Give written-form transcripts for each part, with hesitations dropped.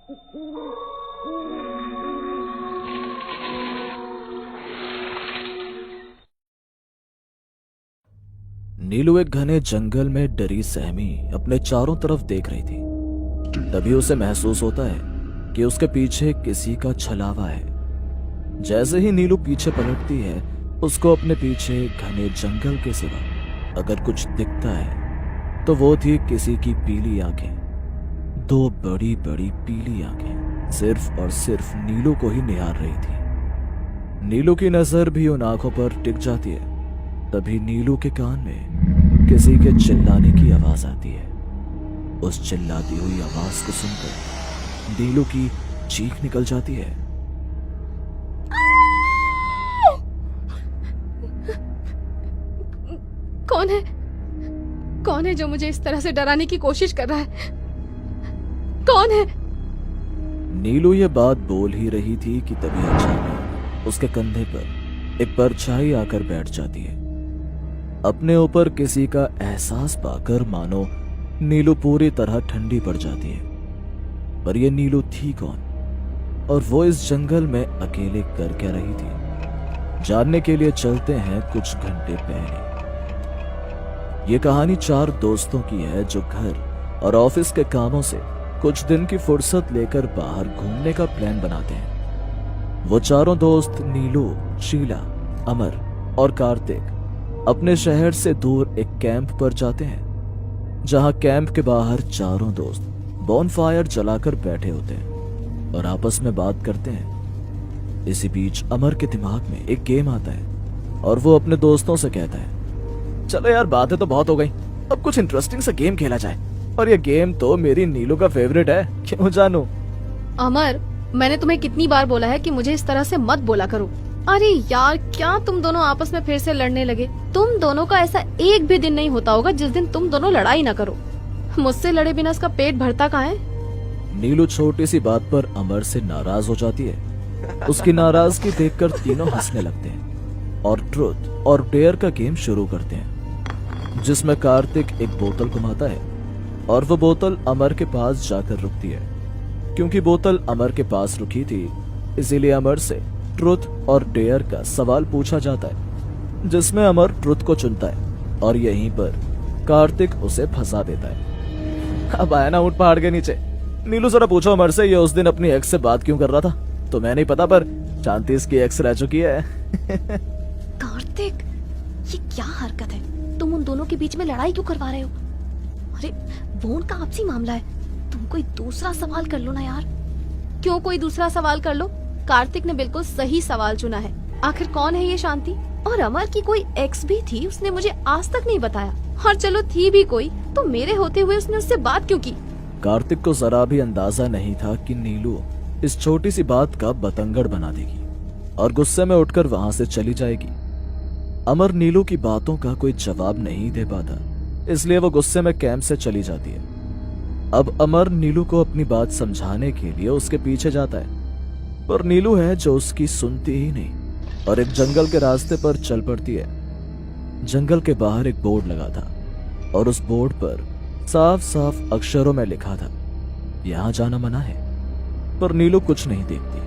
नीलू एक घने जंगल में डरी सहमी अपने चारों तरफ देख रही थी। तभी उसे महसूस होता है कि उसके पीछे किसी का छलावा है। जैसे ही नीलू पीछे पलटती है, उसको अपने पीछे घने जंगल के सिवा अगर कुछ दिखता है तो वो थी किसी की पीली आंखें। दो बड़ी बड़ी पीली आंखें सिर्फ और सिर्फ नीलू को ही निहार रही थी। नीलू की नजर भी उन आंखों पर टिक जाती है। तभी नीलू के कान में किसी के चिल्लाने की आवाज आती है। उस चिल्लाती हुई आवाज को सुनकर नीलू की चीख निकल जाती है। कौन है? कौन है जो मुझे इस तरह से डराने की कोशिश कर रहा है? कौन है? नीलू ये बात बोल ही रही थी कि तभी अचानक उसके कंधे पर एक परछाई आकर बैठ जाती है। अपने ऊपर किसी का एहसास पाकर मानो नीलू पूरी तरह ठंडी पड़ जाती है। पर यह नीलू थी कौन और वो इस जंगल में अकेले कर क्या रही थी? जानने के लिए चलते हैं कुछ घंटे पहले। ये कहानी 4 दोस्तों की है जो घर और ऑफिस के कामों से कुछ दिन की फुर्सत लेकर बाहर घूमने का प्लान बनाते हैं। वो चारों दोस्त नीलू, शीला, अमर और कार्तिक अपने शहर से दूर एक कैंप पर जाते हैं, जहां कैंप के बाहर चारों दोस्त बॉनफायर जलाकर बैठे होते हैं और आपस में बात करते हैं। इसी बीच अमर के दिमाग में एक गेम आता है और वो अपने दोस्तों से कहता है, चलो यार बातें तो बहुत हो गई, अब कुछ इंटरेस्टिंग सा गेम खेला जाए। और ये गेम तो मेरी नीलू का फेवरेट है, क्यों जानू? अमर, मैंने तुम्हें कितनी बार बोला है कि मुझे इस तरह से मत बोला करो। अरे यार, क्या तुम दोनों आपस में फिर से लड़ने लगे? तुम दोनों का ऐसा एक भी दिन नहीं होता होगा जिस दिन तुम दोनों लड़ाई ना करो। मुझसे लड़े बिना उसका पेट भरता कहाँ है? नीलू छोटी सी बात पर अमर से नाराज हो जाती है। उसकी नाराजगी देखकर तीनों हंसने लगते हैं और ट्रुथ और डेयर का गेम शुरू करते हैं, जिसमें कार्तिक एक बोतल घुमाता है और वो बोतल अमर के पास जाकर रुकती है। क्योंकि बोतल अमर के पास रुकी थी, इसीलिए अमर से ट्रुथ और डेयर का सवाल पूछा जाता है, जिसमें अमर ट्रुथ को चुनता है और यहीं पर कार्तिक उसे फंसा देता है। अब आया ना ऊंट पहाड़ के नीचे। नीलू जरा पूछो अमर से, ये उस दिन अपनी एक्स से बात क्यों कर रहा था? तो मैं नहीं पता, पर शांति इसकी एक्स रह चुकी है। कार्तिक, ये क्या हरकत है? तुम उन दोनों के बीच में लड़ाई क्यों करवा रहे हो? अरे वो उनका आपसी मामला है, तुम कोई दूसरा सवाल कर लो ना यार। क्यों कोई दूसरा सवाल कर लो? कार्तिक ने बिल्कुल सही सवाल चुना है। आखिर कौन है ये शांति? और अमर की कोई एक्स भी थी, उसने मुझे आज तक नहीं बताया। और चलो थी भी कोई, तो मेरे होते हुए उसने उससे बात क्यों की? कार्तिक को जरा भी अंदाजा नहीं था कि नीलू इस छोटी सी बात का बतंगड़ बना देगी और गुस्से में उठकर वहां से चली जाएगी। अमर नीलू की बातों का कोई जवाब नहीं दे पाता, इसलिए वो गुस्से में कैंप से चली जाती है। अब अमर नीलू को अपनी बात समझाने के लिए उसके पीछे जाता है, पर नीलू है जो उसकी सुनती ही नहीं और एक जंगल के रास्ते पर चल पड़ती है। जंगल के बाहर एक बोर्ड लगा था और उस बोर्ड पर साफ साफ अक्षरों में लिखा था, यहां जाना मना है। पर नीलू कुछ नहीं देखती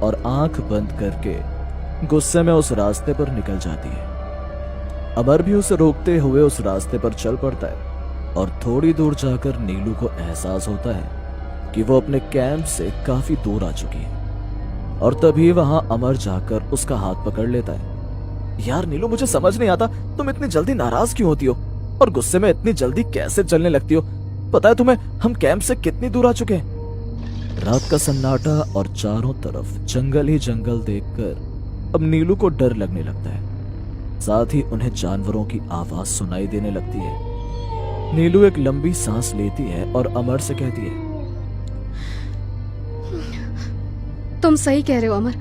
और आंख बंद करके गुस्से में उस रास्ते पर निकल जाती है। अमर भी उसे रोकते हुए उस रास्ते पर चल पड़ता है और थोड़ी दूर जाकर नीलू को एहसास होता है कि वो अपने कैंप से काफी दूर आ चुकी है। और तभी वहां अमर जाकर उसका हाथ पकड़ लेता है। यार नीलू, मुझे समझ नहीं आता तुम इतनी जल्दी नाराज क्यों होती हो और गुस्से में इतनी जल्दी कैसे चलने लगती हो? पता है तुम्हें हम कैंप से कितनी दूर आ चुके हैं? रात का सन्नाटा और चारों तरफ जंगल ही जंगल देखकर अब नीलू को डर लगने लगता है। साथ ही उन्हें जानवरों की आवाज सुनाई देने लगती है। नीलू एक लंबी सांस लेती है और अमर से कहती है, तुम सही कह रहे हो अमर,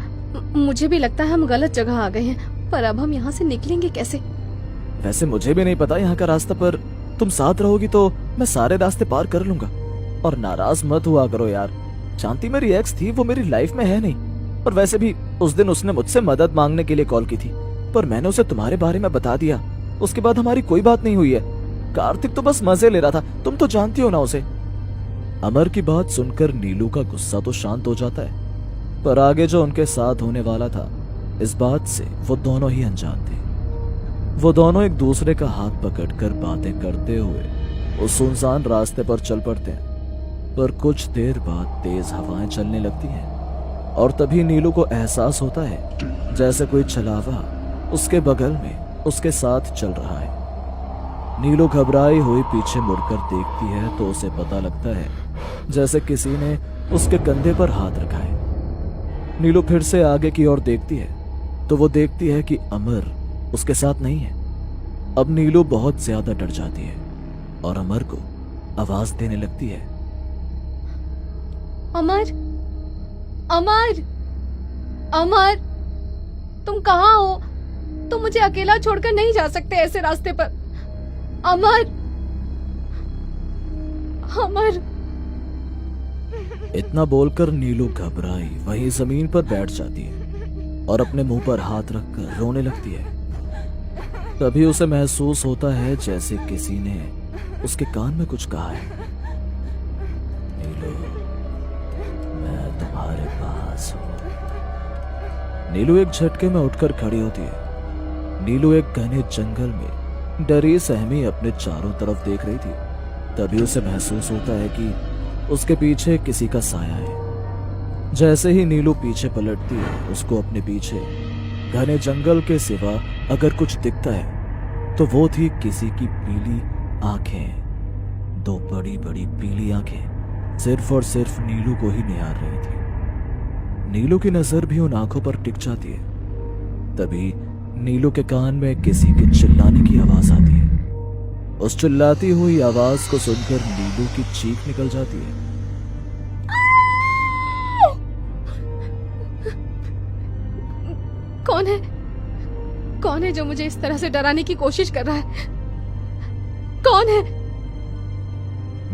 मुझे भी लगता है हम गलत जगह आ गए हैं, पर अब हम यहाँ से निकलेंगे कैसे? वैसे मुझे भी नहीं पता यहाँ का रास्ता, पर तुम साथ रहोगी तो मैं सारे रास्ते पार कर लूंगा। और नाराज मत हुआ करो यार, शांति मेरी एक्स थी, वो मेरी लाइफ में है नहीं। और वैसे भी उस दिन उसने मुझसे मदद मांगने के लिए कॉल की थी, पर मैंने उसे तुम्हारे बारे में बता दिया। उसके बाद हमारी कोई बात नहीं हुई है। कार्तिक तो बस मजे ले रहा था, तुम तो जानती हो ना उसे। अमर की बात सुनकर नीलू का गुस्सा तो शांत हो जाता है, पर आगे जो उनके साथ होने वाला था इस बात से वो दोनों ही अनजान थे। वो दोनों एक दूसरे का हाथ पकड़कर बातें करते हुए उस सुनसान रास्ते पर चल पड़ते हैं। पर कुछ देर बाद तेज हवाएं चलने लगती हैं और तभी नीलू को एहसास होता है जैसे कोई छलावा उसके बगल में उसके साथ चल रहा है। नीलू घबराई हुई पीछे मुड़कर देखती है तो उसे पता लगता है जैसे किसी ने उसके कंधे पर हाथ रखा है। नीलू फिर से आगे की ओर देखती है तो वो देखती है कि अमर उसके साथ नहीं है। अब नीलू बहुत ज्यादा डर जाती है और अमर को आवाज देने लगती है। अमर, अमर, अमर, तुम कहाँ हो? तुम मुझे अकेला छोड़कर नहीं जा सकते ऐसे रास्ते पर। अमर, अमर। इतना बोलकर नीलू घबराई वहीं जमीन पर बैठ जाती है और अपने मुंह पर हाथ रखकर रोने लगती है। तभी उसे महसूस होता है जैसे किसी ने उसके कान में कुछ कहा है। नीलू, मैं तुम्हारे पास हूं। नीलू एक झटके में उठकर खड़ी होती है। नीलू एक घने जंगल में डरी सहमी अपने चारों तरफ देख रही थी। तभी उसे महसूस होता है कि उसके पीछे किसी का साया है। जैसे ही नीलू पीछे पलटती है उसको अपने पीछे घने जंगल के सिवा अगर कुछ दिखता है तो वो थी किसी की पीली आंखें। दो बड़ी बड़ी पीली आंखें सिर्फ और सिर्फ नीलू को ही निहार रही थी। नीलू की नजर भी उन आंखों पर टिक जाती है। तभी नीलू के कान में किसी के चिल्लाने की आवाज आती है। उस चिल्लाती हुई आवाज को सुनकर नीलू की चीख निकल जाती है। कौन है? कौन है जो मुझे इस तरह से डराने की कोशिश कर रहा है? कौन है?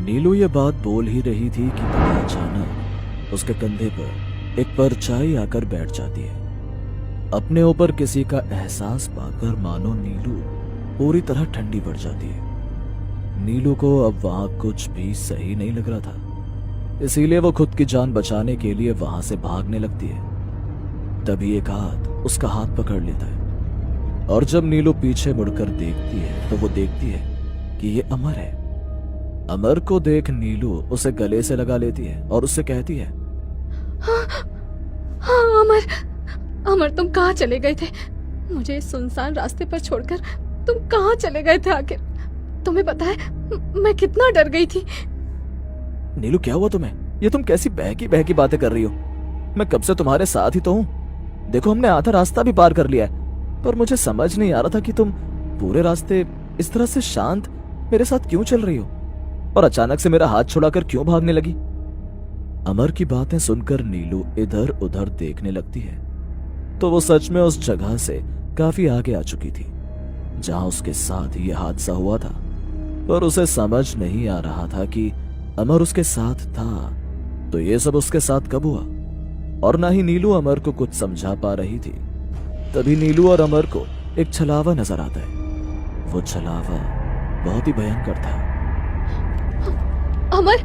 नीलू ये बात बोल ही रही थी कि तभी अचानक उसके कंधे पर एक परछाई आकर बैठ जाती है। अपने ऊपर किसी का एहसास पाकर मानो नीलू पूरी तरह ठंडी पड़ जाती है। नीलू को अब वहां कुछ भी सही नहीं लग रहा था, इसीलिए वो खुद की जान बचाने के लिए वहां से भागने लगती है। तभी एक हाथ उसका हाथ पकड़ लेता है और जब नीलू पीछे मुड़कर देखती है तो वो देखती है कि ये अमर है। अमर को देख नीलू उसे गले से लगा लेती है और उससे कहती है, हाँ, हाँ अमर, अमर तुम कहाँ चले गए थे? मुझे इस सुनसान रास्ते पर छोड़कर तुम कहाँ चले गए थे आखिर? तुम्हें पता है मैं कितना डर गई थी। नीलू क्या हुआ तुम्हें? ये तुम कैसी बहकी बातें कर रही हो? मैं कब से तुम्हारे साथ ही तो हूँ। देखो हमने आधा रास्ता भी पार कर लिया है, पर मुझे समझ नहीं आ रहा था कि तुम पूरे रास्ते इस तरह से शांत मेरे साथ क्यों चल रही हो और अचानक से मेरा हाथ छुड़ाकर क्यों भागने लगी। अमर की बातें सुनकर नीलू इधर उधर देखने लगती है तो वो सच में उस जगह से काफी आगे आ चुकी थी जहां उसके साथ ये हादसा हुआ था। पर उसे समझ नहीं आ रहा था कि अमर उसके साथ था तो ये सब उसके साथ कब हुआ, और ना ही नीलू अमर को कुछ समझा पा रही थी। तभी नीलू और अमर को एक छलावा नजर आता है। वो छलावा बहुत ही भयंकर था। अमर,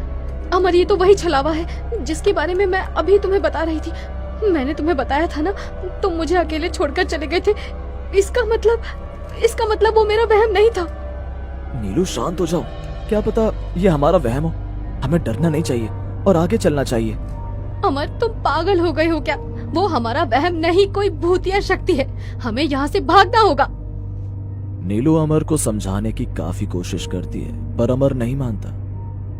अमर ये तो वही छलावा है जिसके बारे में मैं अभी तुम्हें बता रही थी। मैंने तुम्हें बताया था ना, तुम मुझे अकेले छोड़कर चले गए थे। इसका मतलब वो मेरा वहम नहीं था। नीलू शांत हो जाओ, क्या पता ये हमारा वहम हो। हमें डरना नहीं चाहिए और आगे चलना चाहिए। अमर तुम पागल हो गए हो क्या? वो हमारा वहम नहीं, कोई भूतिया शक्ति है। हमें यहाँ से भागना होगा। नीलू अमर को समझाने की काफी कोशिश करती है पर अमर नहीं मानता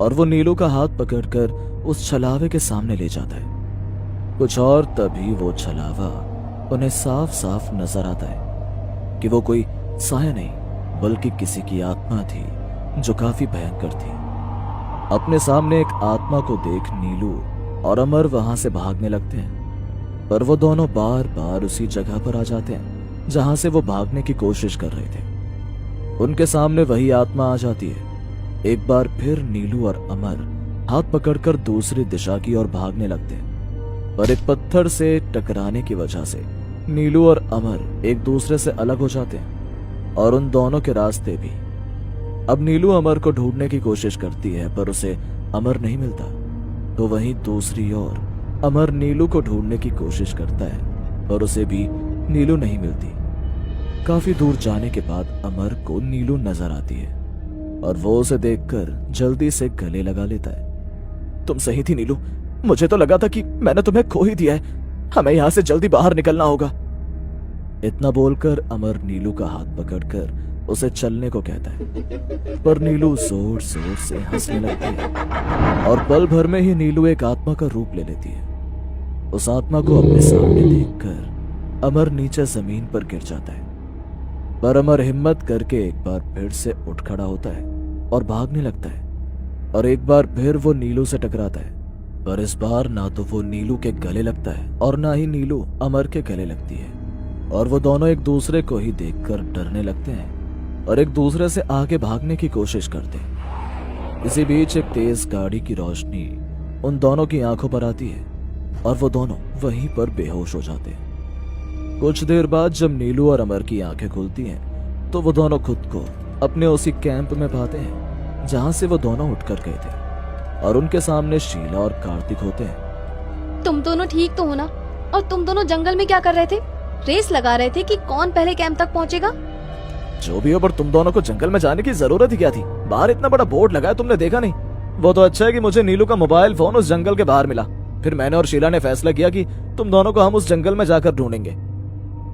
और वो नीलू का हाथ पकड़कर उस छलावे के सामने ले जाता है। कुछ और तभी वो छलावा उन्हें साफ साफ नजर आता है कि वो कोई साया नहीं बल्कि किसी की आत्मा थी जो काफी भयंकर थी। अपने सामने एक आत्मा को देख नीलू और अमर वहां से भागने लगते हैं, पर वो दोनों बार बार उसी जगह पर आ जाते हैं जहां से वो भागने की कोशिश कर रहे थे। उनके सामने वही आत्मा आ जाती है। एक बार फिर नीलू और अमर हाथ पकड़कर दूसरी दिशा की ओर भागने लगते हैं, पर एक पत्थर से टकराने की वजह से नीलू और अमर एक दूसरे से अलग हो जाते हैं और उन दोनों के रास्ते भी। अब नीलू अमर को ढूंढने की कोशिश करती है पर उसे अमर नहीं मिलता तो वहीं दूसरी ओर अमर नीलू को ढूंढने की कोशिश करता है पर उसे भी नीलू नहीं मिलती। काफी दूर जाने के बाद अमर को नीलू नजर आती है और वो उसे देखकर जल्दी से गले लगा लेता है। तुम सही थी नीलू, मुझे तो लगा था कि मैंने तुम्हें खो ही दिया है, हमें यहां से जल्दी बाहर निकलना होगा। इतना बोलकर अमर नीलू का हाथ पकड़कर उसे चलने को कहता है पर नीलू जोर जोर से हंसने लगती है और पल भर में ही नीलू एक आत्मा का रूप ले लेती है। उस आत्मा को अपने सामने देखकर अमर नीचे जमीन पर गिर जाता है पर अमर हिम्मत करके एक बार फिर से उठ खड़ा होता है और भागने लगता है और एक बार फिर वो नीलू से टकराता है पर इस बार ना तो वो नीलू के गले लगता है और ना ही नीलू अमर के गले लगती है और वो दोनों एक दूसरे को ही देखकर डरने लगते हैं और एक दूसरे से आगे भागने की कोशिश करते हैं। इसी बीच एक तेज गाड़ी की रोशनी उन दोनों की आंखों पर आती है और वो दोनों वहीं पर बेहोश हो जाते हैं। कुछ देर बाद जब नीलू और अमर की आंखें खुलती हैं तो वो दोनों खुद को अपने उसी कैंप में पाते हैं जहां से वो दोनों उठकर गए थे और उनके सामने शीला और कार्तिक होते हैं। तुम दोनों ठीक तो हो ना? और तुम दोनों जंगल में क्या कर रहे थे? रेस लगा रहे थे कि कौन पहले कैंप तक पहुंचेगा? जो भी हो, पर तुम दोनों को जंगल में जाने की जरूरत ही क्या थी? बाहर इतना बड़ा बोर्ड लगा है, तुमने देखा नहीं? वो तो अच्छा है कि मुझे नीलू का मोबाइल फोन उस जंगल के बाहर मिला। फिर मैंने और शीला ने फैसला किया कि तुम दोनों को हम उस जंगल में जाकर ढूंढेंगे।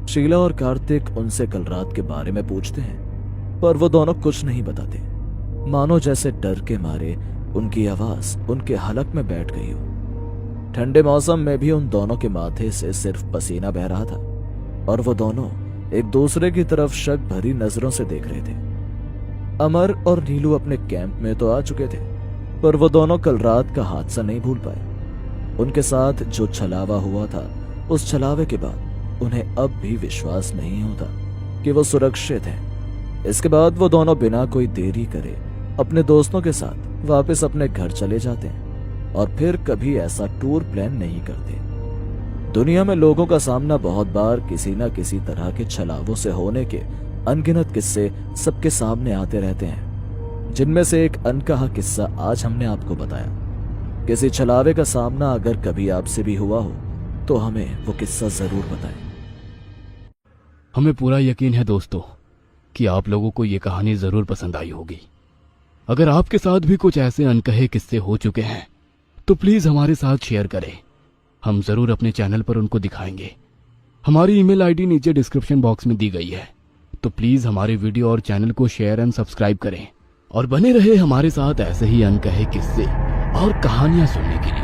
शीला और कार्तिक उनसे कल रात के बारे में पूछते हैं पर वो दोनों कुछ नहीं बताते, मानो जैसे डर के मारे उनकी आवाज उनके हलक में बैठ गई हो। ठंडे मौसम में भी उन दोनों के माथे से सिर्फ पसीना बह रहा था और वो दोनों एक दूसरे की तरफ शक भरी नजरों से देख रहे थे। अमर और नीलू अपने कैंप में तो आ चुके थे पर वो दोनों कल रात का हादसा नहीं भूल पाए। उनके साथ जो छलावा हुआ था उस छलावे के बाद उन्हें अब भी विश्वास नहीं होता कि वो सुरक्षित हैं। इसके बाद वो दोनों बिना कोई देरी करे अपने दोस्तों के साथ वापस अपने घर चले जाते हैं और फिर कभी ऐसा टूर प्लान नहीं करते। दुनिया में लोगों का सामना बहुत बार किसी न किसी तरह के छलावों से होने के अनगिनत किस्से सबके सामने आते रहते हैं, जिनमें से एक अनकहा किस्सा आज हमने आपको बताया। किसी छलावे का सामना अगर कभी आपसे भी हुआ हो तो हमें वो किस्सा जरूर बताएं। हमें पूरा यकीन है दोस्तों कि आप लोगों को ये कहानी जरूर पसंद आई होगी। अगर आपके साथ भी कुछ ऐसे अनकहे किस्से हो चुके हैं तो प्लीज हमारे साथ शेयर करें, हम जरूर अपने चैनल पर उनको दिखाएंगे। हमारी ईमेल आईडी नीचे डिस्क्रिप्शन बॉक्स में दी गई है, तो प्लीज हमारे वीडियो और चैनल को शेयर एंड सब्सक्राइब करें और बने रहे हमारे साथ ऐसे ही अनकहे किस्से और कहानियां सुनने के लिए।